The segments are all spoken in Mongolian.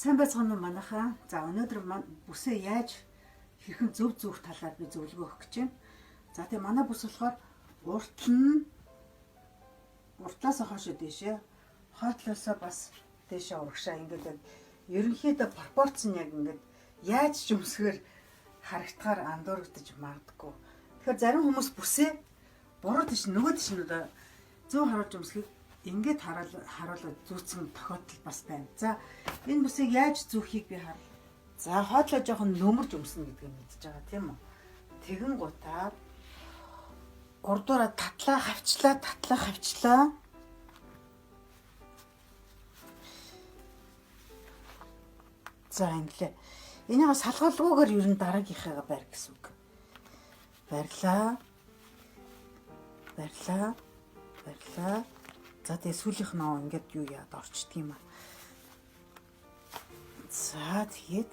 Сайн байцгаана уу манайхаа. За өнөөдөр бүсээ яаж хэрхэн зөв талаар би зөвлөгөө өгөх гэж байна. За тэгээ манай бүс болохоор уртлаас хойш дээшээ, хойтлоосоо бас дээшээ урагшаа ингээд ерөнхийдөө пропорц нь яг ингээд яаж ч өмсгөр харагдахаар андуурагдаж магадгүй. Тэгэхээр зарим хүмүүс бүсээ буруу тийш нөгөө тийш нь одоо зөв харуулж өмсөхийг ингээд харуулаад зүүцэн тохиолдол бас байна. За энэ бүсийг яаж зүүхийг би харъя. За хойтлоо жоохон нөмөрж өмснө гэдгийг мэдчихэж байгаа тийм үү. Тэгэн гутаа урдуура татлаа хавчлаа. За инглээ. Энийг салгалгүйгээр ер нь дараагийнхаа байр гэсэн үг. Барьлаа. За тэгээ сүүлийнх нь ингээд юу яад орчдөг юм аа. За тэгээд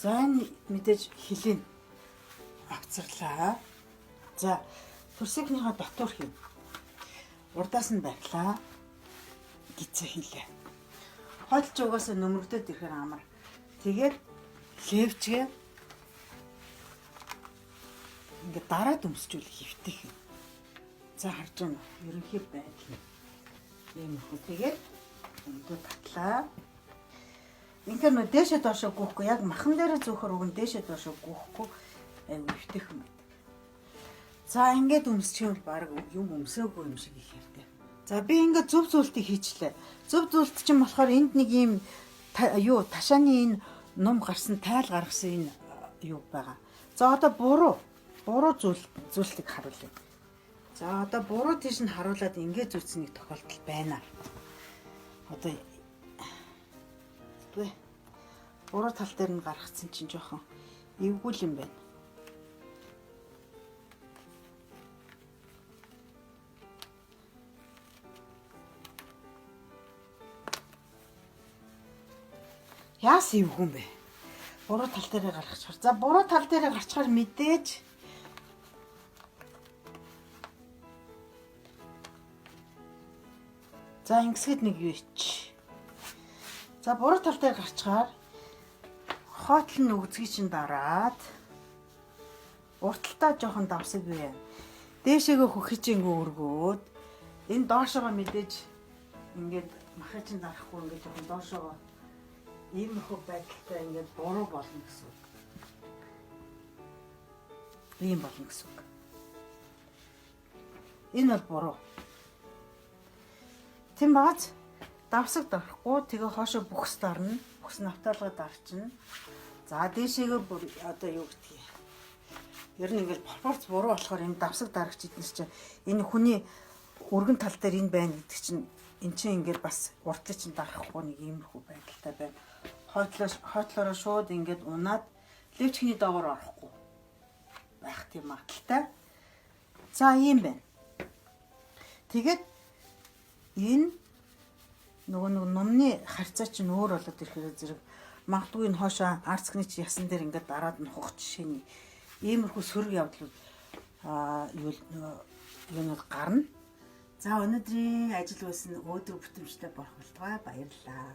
за энэ мэдээж хилийн авцарлаа. За төрсийнхнийхээ дотор хий. Урдаас нь барьлаа. Гизээ хийлээ. Хойлж угаасаа нөмрөгдөд ирэхээр амар. Тэгээд левчгээ ингээд дараад өмсчүүл хөвтөх юм. За харж байна. Ерөнхий байдал юм хөө. Тэгээд өндөр татлаа. Ингээд нөө дээшээ доошоо гүйхгүй яг махан дээрээ зөөхөр өгөн дээшээ доошоо гүйхгүй хөвтөх юм байдаг. За ингээд өмсчихвэл баг юм өмсөөгүй юм шиг их ярьдаг. За би ингээд зөв зүйлтийг хийчлээ. Зөв зүйлт чинь болохоор энд нэг юм ташааны энэ ном гарсан тайл гаргасан энэ юу байгаа. За одоо буруу зүйлтийг харуулъя. За одоо буруу тийш нь харуулад ингээд зүүцнийг тохиолдол байна. Одоо буруу тал дээр нь гаргацсан чинь жоохон эвгүй юм байна. Яас эвгүй юм бэ? Буруу тал дээрээ гаргачихар. За буруу тал дээрээ гарчхаар мэдээж за ингэсгэд нэг юу ич. За буруу тал дээр гарчхаар хойтл нь өгзгий чинь дараад урталтаа жоохон давсаг бай. Дээшээгээ хөхөчөнгөө өргөөд энэ доошоогоо мэдээж ингээд махыг чинь дарахгүй ингээд жоохон доошоогоо иймэрхүү байдалтай ингээд буруу болно гэсэн үг. Ийм болно гэсэн үг. Энэ бол буруу. Тийм бааз давсаг дарахгүй тэгээ хоошо бүхс дарна. Бүхс навтаалгаа дарчна. За дээшээгээ бүр одоо юу гэдгийг. Ер нь ингээд пропорц буруу болохоор энэ давсаг дарагч иднес чинь энэ хүний өргөн тал дээр энэ байна гэдэг чинь эн чинь ингээд бас уртлыг чинь дарахгүй нэг иймэрхүү байдалтай байна. Хойтлороо шууд ингээд унаад левчхний доогоор орохгүй байх тийм магадaltaй. За ийм байна. Тэгээд энэ нөгөө номны харьцаа чинь өөр болоод ирэхээр зэрэг магадгүй энэ хоошоо арцгны чи ясан дээр ингээд дараад нухах жишээний иймэрхүү сөрөг явдлууд юунууд гарна. За өнөөдрийн ажил байсан өөдрөг бүтэмжтэй болох болтугай баярлалаа.